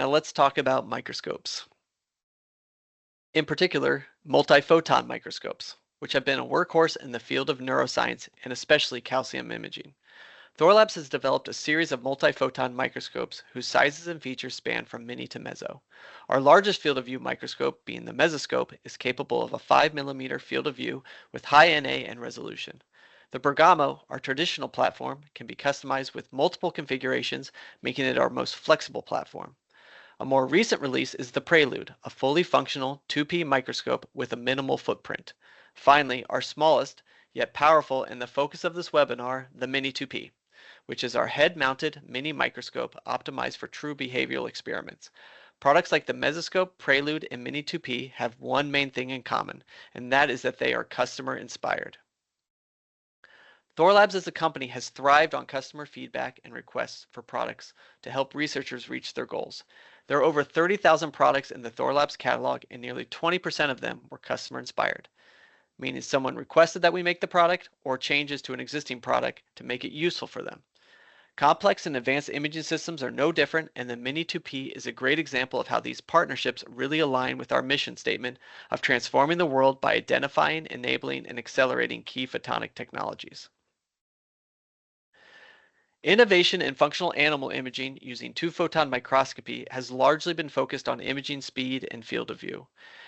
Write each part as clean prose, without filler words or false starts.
Now let's talk about microscopes. In particular, multi-photon microscopes, which have been a workhorse in the field of neuroscience and especially calcium imaging. Thorlabs has developed a series of multi-photon microscopes whose sizes and features span from mini to meso. Our largest field of view microscope, being the mesoscope, is capable of a 5 mm field of view with high NA and resolution. The Bergamo, our traditional platform, can be customized with multiple configurations, making it our most flexible platform. A more recent release is the Prelude, a fully functional 2P microscope with a minimal footprint. Finally, our smallest, yet powerful and the focus of this webinar, the Mini2P, which is our head-mounted mini microscope optimized for true behavioral experiments. Products like the Mesoscope, Prelude, and Mini2P have one main thing in common, and that is that they are customer-inspired. Thorlabs as a company has thrived on customer feedback and requests for products to help researchers reach their goals. There are over 30,000 products in the Thorlabs catalog, and nearly 20% of them were customer inspired, meaning someone requested that we make the product or changes to an existing product to make it useful for them. Complex and advanced imaging systems are no different, and the Mini2P is a great example of how these partnerships really align with our mission statement of transforming the world by identifying, enabling, and accelerating key photonic technologies. Innovation in functional animal imaging using two-photon microscopy has largely been focused on imaging speed and field of view.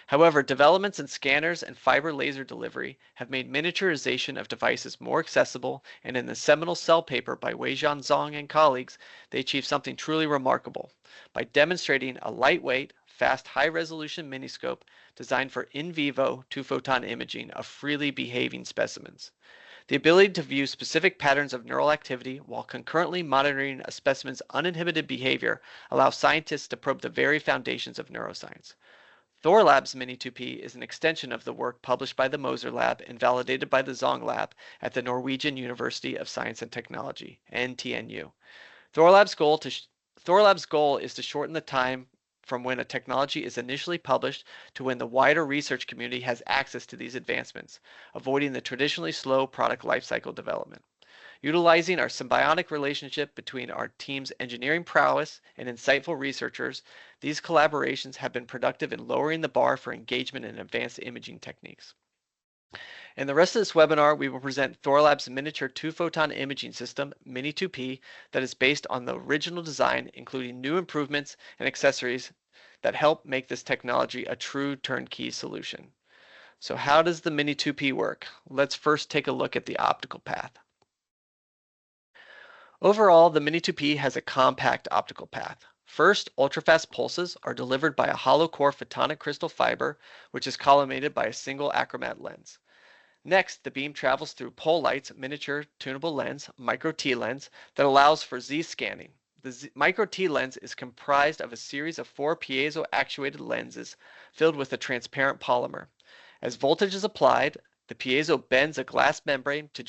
However, developments in scanners and fiber laser delivery have made miniaturization of devices more accessible, and in the seminal Cell paper by Weijian Zhang and colleagues, they achieved something truly remarkable by demonstrating a lightweight, fast, high-resolution miniscope designed for in vivo two-photon imaging of freely behaving specimens. The ability to view specific patterns of neural activity while concurrently monitoring a specimen's uninhibited behavior allows scientists to probe the very foundations of neuroscience. Thorlabs Mini2P is an extension of the work published by the Moser Lab and validated by the Zong Lab at the Norwegian University of Science and Technology, NTNU. Thorlabs' goal is to shorten the time from when a technology is initially published to when the wider research community has access to these advancements, avoiding the traditionally slow product lifecycle development. Utilizing our symbiotic relationship between our team's engineering prowess and insightful researchers, these collaborations have been productive in lowering the bar for engagement in advanced imaging techniques. In the rest of this webinar, we will present Thorlabs' miniature two-photon imaging system, Mini2P, that is based on the original design, including new improvements and accessories that help make this technology a true turnkey solution. So how does the Mini2P work? Let's first take a look at the optical path. Overall, the Mini2P has a compact optical path. First, ultrafast pulses are delivered by a hollow core photonic crystal fiber, which is collimated by a single achromat lens. Next, the beam travels through Polight's miniature tunable lens, Micro-T lens, that allows for Z scanning. The Micro-T lens is comprised of a series of 4 piezo-actuated lenses filled with a transparent polymer. As voltage is applied, the piezo bends a glass membrane to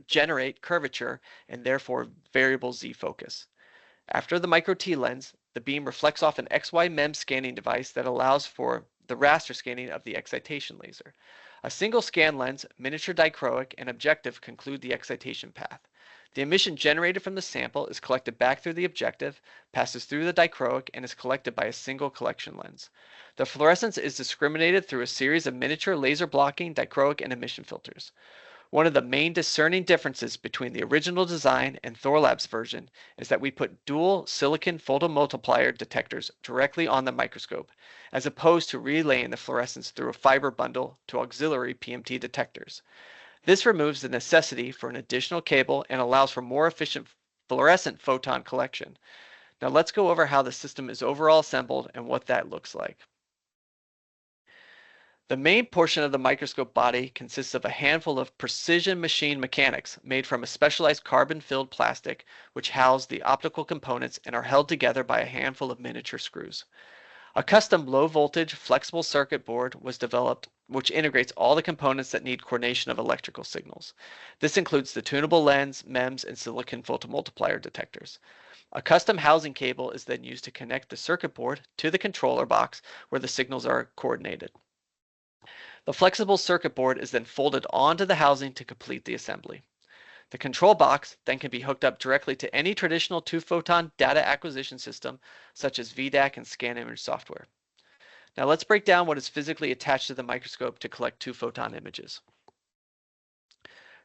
generate curvature and therefore variable Z focus. After the Micro-T lens, the beam reflects off an XY MEMS scanning device that allows for the raster scanning of the excitation laser. A single scan lens, miniature dichroic, and objective conclude the excitation path. The emission generated from the sample is collected back through the objective, passes through the dichroic, and is collected by a single collection lens. The fluorescence is discriminated through a series of miniature laser blocking, dichroic, and emission filters. One of the main discerning differences between the original design and Thorlabs version is that we put dual silicon photomultiplier detectors directly on the microscope, as opposed to relaying the fluorescence through a fiber bundle to auxiliary PMT detectors. This removes the necessity for an additional cable and allows for more efficient fluorescent photon collection. Now let's go over how the system is overall assembled and what that looks like. The main portion of the microscope body consists of a handful of precision machine mechanics made from a specialized carbon-filled plastic which house the optical components and are held together by a handful of miniature screws. A custom low-voltage flexible circuit board was developed which integrates all the components that need coordination of electrical signals. This includes the tunable lens, MEMS, and silicon photomultiplier detectors. A custom housing cable is then used to connect the circuit board to the controller box where the signals are coordinated. The flexible circuit board is then folded onto the housing to complete the assembly. The control box then can be hooked up directly to any traditional two-photon data acquisition system, such as VDAC and scan image software. Now let's break down what is physically attached to the microscope to collect two-photon images.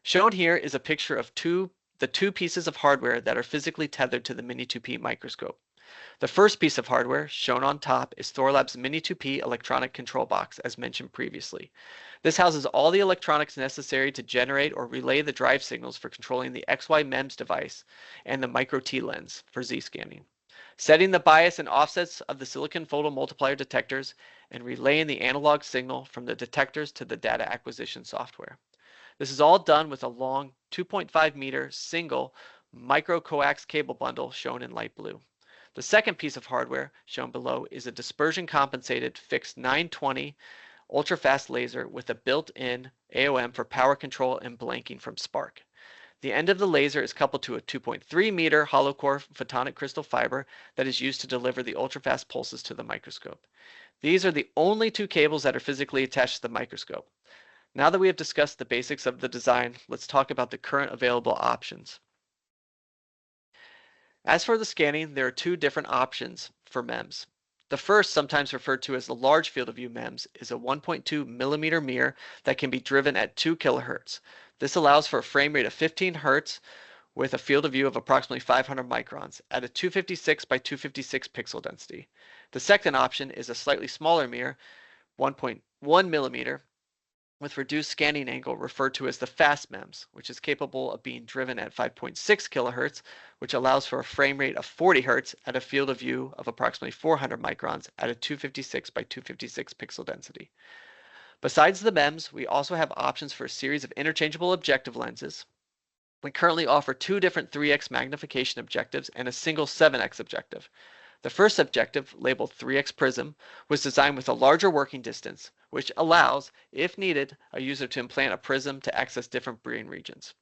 Shown here is a picture of the two pieces of hardware that are physically tethered to the Mini2P microscope. The first piece of hardware, shown on top, is Thorlabs Mini2P electronic control box, as mentioned previously. This houses all the electronics necessary to generate or relay the drive signals for controlling the XY MEMS device and the micro-T lens for Z-scanning, setting the bias and offsets of the silicon photomultiplier detectors, and relaying the analog signal from the detectors to the data acquisition software. This is all done with a long 2.5 meter single micro-coax cable bundle shown in light blue. The second piece of hardware, shown below, is a dispersion compensated fixed 920 ultra-fast laser with a built-in AOM for power control and blanking from Spark. The end of the laser is coupled to a 2.3 meter hollow core photonic crystal fiber that is used to deliver the ultra-fast pulses to the microscope. These are the only two cables that are physically attached to the microscope. Now that we have discussed the basics of the design, let's talk about the current available options. As for the scanning, there are two different options for MEMS. The first, sometimes referred to as the large field of view MEMS, is a 1.2 millimeter mirror that can be driven at 2 kilohertz. This allows for a frame rate of 15 hertz with a field of view of approximately 500 microns at a 256 by 256 pixel density. The second option is a slightly smaller mirror, 1.1 millimeter, with reduced scanning angle referred to as the fast MEMS, which is capable of being driven at 5.6 kilohertz, which allows for a frame rate of 40 hertz at a field of view of approximately 400 microns at a 256 by 256 pixel density. Besides the MEMS, we also have options for a series of interchangeable objective lenses. We currently offer two different 3x magnification objectives and a single 7x objective. The first objective, labeled 3x prism, was designed with a larger working distance, which allows, if needed, a user to implant a prism to access different brain regions.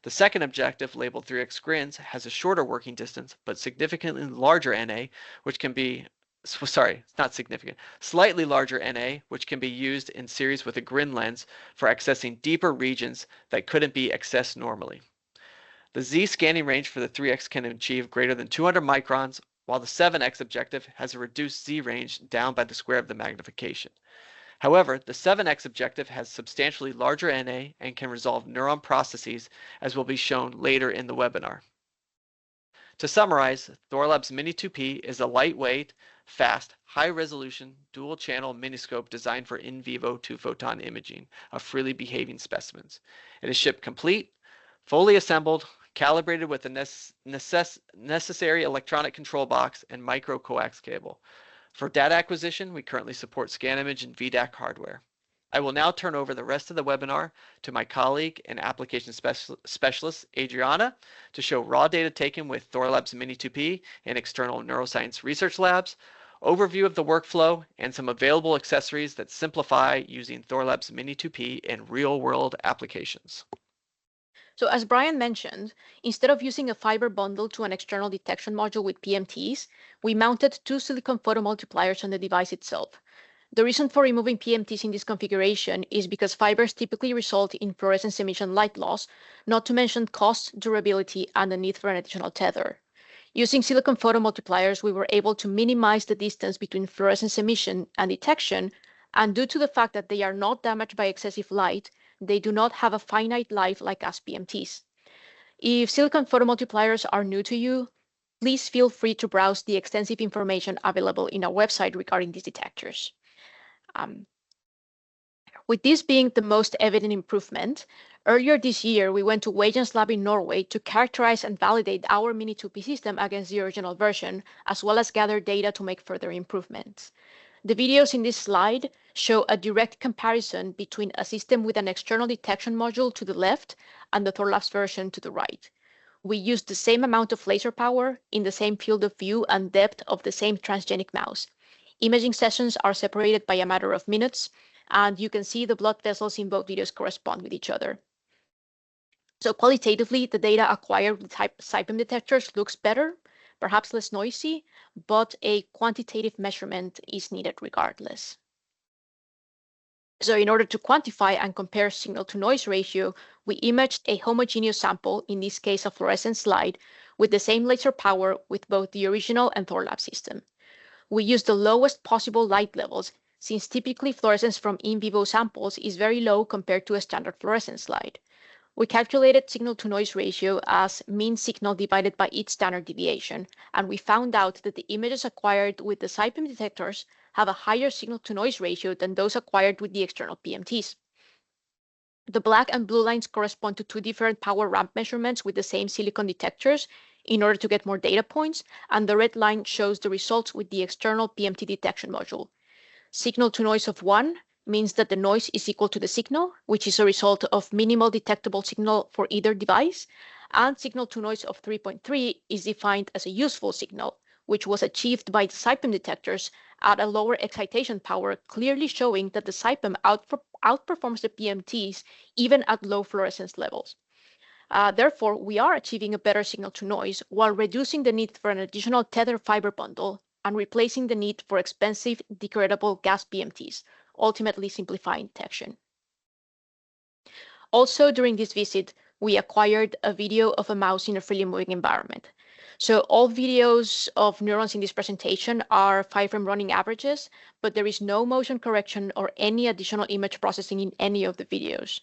The second objective, labeled 3x grins, has a shorter working distance, but significantly larger NA, which can be, slightly larger NA, which can be used in series with a grin lens for accessing deeper regions that couldn't be accessed normally. The Z scanning range for the 3x can achieve greater than 200 microns, while the 7x objective has a reduced Z range down by the square of the magnification. However, the 7x objective has substantially larger NA and can resolve neuron processes, as will be shown later in the webinar. To summarize, Thorlabs Mini2P is a lightweight, fast, high-resolution, dual-channel miniscope designed for in vivo two-photon imaging of freely behaving specimens. It is shipped complete, fully assembled, calibrated with the necessary electronic control box and micro-coax cable. For data acquisition, we currently support ScanImage and VDAC hardware. I will now turn over the rest of the webinar to my colleague and application specialist, Adriana, to show raw data taken with Thorlabs Mini2P and external neuroscience research labs, overview of the workflow, and some available accessories that simplify using Thorlabs Mini2P in real-world applications. So as Brian mentioned, instead of using a fiber bundle to an external detection module with PMTs, we mounted two silicon photomultipliers on the device itself. The reason for removing PMTs in this configuration is because fibers typically result in fluorescence emission light loss, not to mention cost, durability, and the need for an additional tether. Using silicon photomultipliers, we were able to minimize the distance between fluorescence emission and detection, and due to the fact that they are not damaged by excessive light, they do not have a finite life like us PMTs. If silicon photomultipliers are new to you, please feel free to browse the extensive information available in our website regarding these detectors. With this being the most evident improvement, earlier this year we went to Weijan's lab in Norway to characterize and validate our Mini2P system against the original version, as well as gather data to make further improvements. The videos in this slide show a direct comparison between a system with an external detection module to the left and the Thorlabs version to the right. We used the same amount of laser power in the same field of view and depth of the same transgenic mouse. Imaging sessions are separated by a matter of minutes, and you can see the blood vessels in both videos correspond with each other. So qualitatively, the data acquired with CyPM detectors looks better, perhaps less noisy, but a quantitative measurement is needed regardless. So in order to quantify and compare signal to noise ratio, We imaged a homogeneous sample, in this case a fluorescent slide, with the same laser power with both the original and Thorlabs system. We used the lowest possible light levels, since typically fluorescence from in vivo samples is very low compared to a standard fluorescence slide. We calculated signal-to-noise ratio as mean signal divided by its standard deviation, and we found out that the images acquired with the SiPM detectors have a higher signal-to-noise ratio than those acquired with the external PMTs. The black and blue lines correspond to two different power ramp measurements with the same silicon detectors in order to get more data points, and the red line shows the results with the external PMT detection module. Signal to noise of 1 means that the noise is equal to the signal, which is a result of minimal detectable signal for either device, and signal to noise of 3.3 is defined as a useful signal, which was achieved by the SiPM detectors at a lower excitation power, clearly showing that the SiPM outperforms the PMTs even at low fluorescence levels. Therefore, we are achieving a better signal to noise while reducing the need for an additional tether fiber bundle and replacing the need for expensive degradable gas PMTs, ultimately simplifying detection. Also, during this visit, we acquired a video of a mouse in a freely moving environment. So all videos of neurons in this presentation are 5-frame running averages, but there is no motion correction or any additional image processing in any of the videos.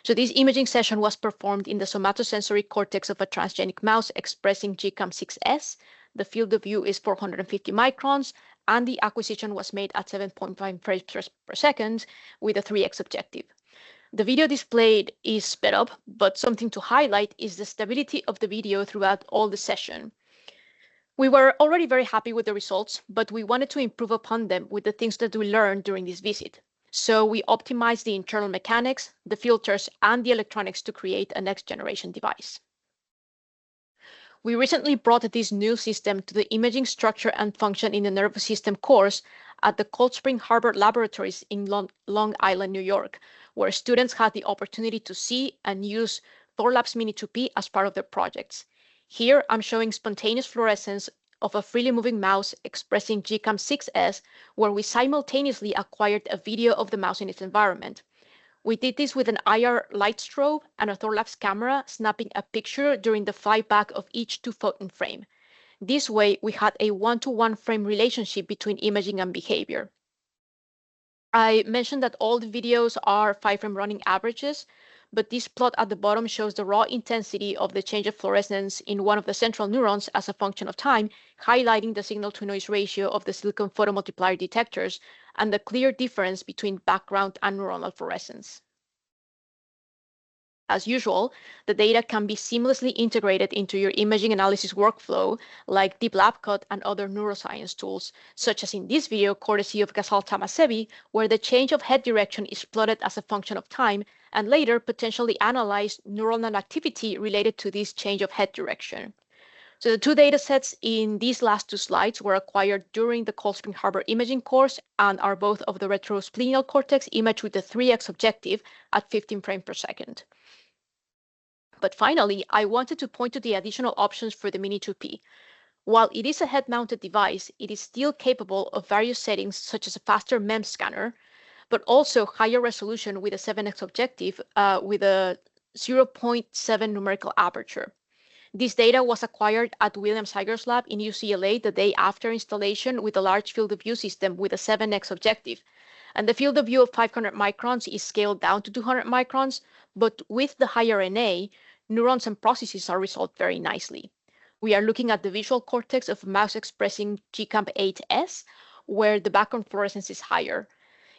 So this imaging session was performed in the somatosensory cortex of a transgenic mouse expressing GCAM6S. The field of view is 450 microns, and the acquisition was made at 7.5 frames per second with a 3x objective. The video displayed is sped up, but something to highlight is the stability of the video throughout all the session. We were already very happy with the results, but we wanted to improve upon them with the things that we learned during this visit. So we optimized the internal mechanics, the filters, and the electronics to create a next generation device. We recently brought this new system to the Imaging Structure and Function in the Nervous System course at the Cold Spring Harbor Laboratories in Long Island, New York, where students had the opportunity to see and use Thorlabs Mini2P as part of their projects. Here, I'm showing spontaneous fluorescence of a freely moving mouse expressing GCAM6S, where we simultaneously acquired a video of the mouse in its environment. We did this with an IR light strobe and a Thorlabs camera snapping a picture during the flyback of each two-photon frame. This way, we had a one-to-one frame relationship between imaging and behavior. I mentioned that all the videos are 5-frame running averages, but this plot at the bottom shows the raw intensity of the change of fluorescence in one of the central neurons as a function of time, highlighting the signal-to-noise ratio of the silicon photomultiplier detectors and the clear difference between background and neuronal fluorescence. As usual, the data can be seamlessly integrated into your imaging analysis workflow, like Deep Lab Cut and other neuroscience tools, such as in this video courtesy of Ghazal Tamasevi, where the change of head direction is plotted as a function of time, and later potentially analyze neuronal activity related to this change of head direction. So the two data sets in these last two slides were acquired during the Cold Spring Harbor imaging course and are both of the retrosplenial cortex imaged with the 3x objective at 15 frames per second. But finally, I wanted to point to the additional options for the Mini2P. While it is a head-mounted device, it is still capable of various settings such as a faster MEMS scanner, but also higher resolution with a 7x objective with a 0.7 numerical aperture. This data was acquired at William Seiger's lab in UCLA the day after installation with a large field of view system with a 7x objective. And the field of view of 500 microns is scaled down to 200 microns, but with the higher NA, neurons and processes are resolved very nicely. We are looking at the visual cortex of a mouse expressing GCAM8S, where the background fluorescence is higher.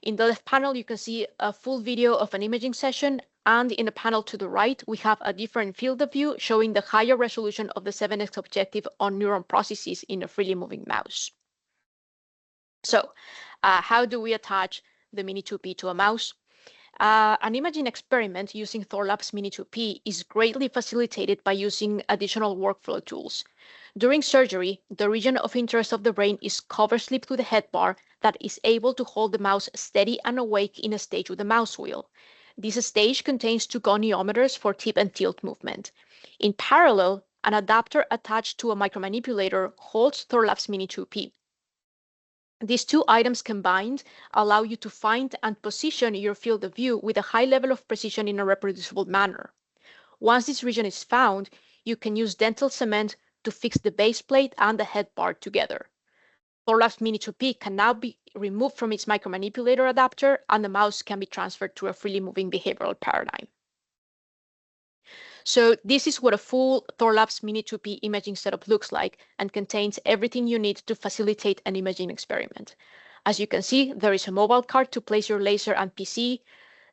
In the left panel, you can see a full video of an imaging session, and in the panel to the right, we have a different field of view showing the higher resolution of the 7x objective on neuron processes in a freely moving mouse. So, how do we attach the Mini2P to a mouse? An imaging experiment using Thorlabs Mini2P is greatly facilitated by using additional workflow tools. During surgery, the region of interest of the brain is cover slip to the head bar that is able to hold the mouse steady and awake in a stage with the mouse wheel. This stage contains two goniometers for tip and tilt movement. In parallel, an adapter attached to a micromanipulator holds Thorlabs Mini2P. These two items combined allow you to find and position your field of view with a high level of precision in a reproducible manner. Once this region is found, you can use dental cement to fix the base plate and the head part together. Thorlabs Mini2P can now be removed from its micromanipulator adapter, and the mouse can be transferred to a freely moving behavioral paradigm. So this is what a full Thorlabs Mini2P imaging setup looks like and contains everything you need to facilitate an imaging experiment. As you can see, there is a mobile card to place your laser and PC,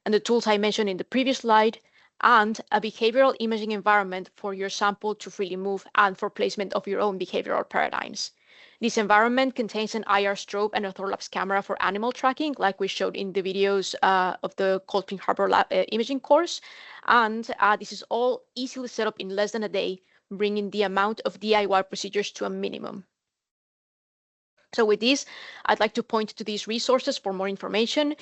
and the tools I mentioned in the previous slide, and a behavioral imaging environment for your sample to freely move and for placement of your own behavioral paradigms. This environment contains an IR strobe and a Thorlabs camera for animal tracking, like we showed in the videos of the Cold Spring Harbor Lab imaging course. And this is all easily set up in less than a day, bringing the amount of DIY procedures to a minimum. So with this, I'd like to point to these resources for more information.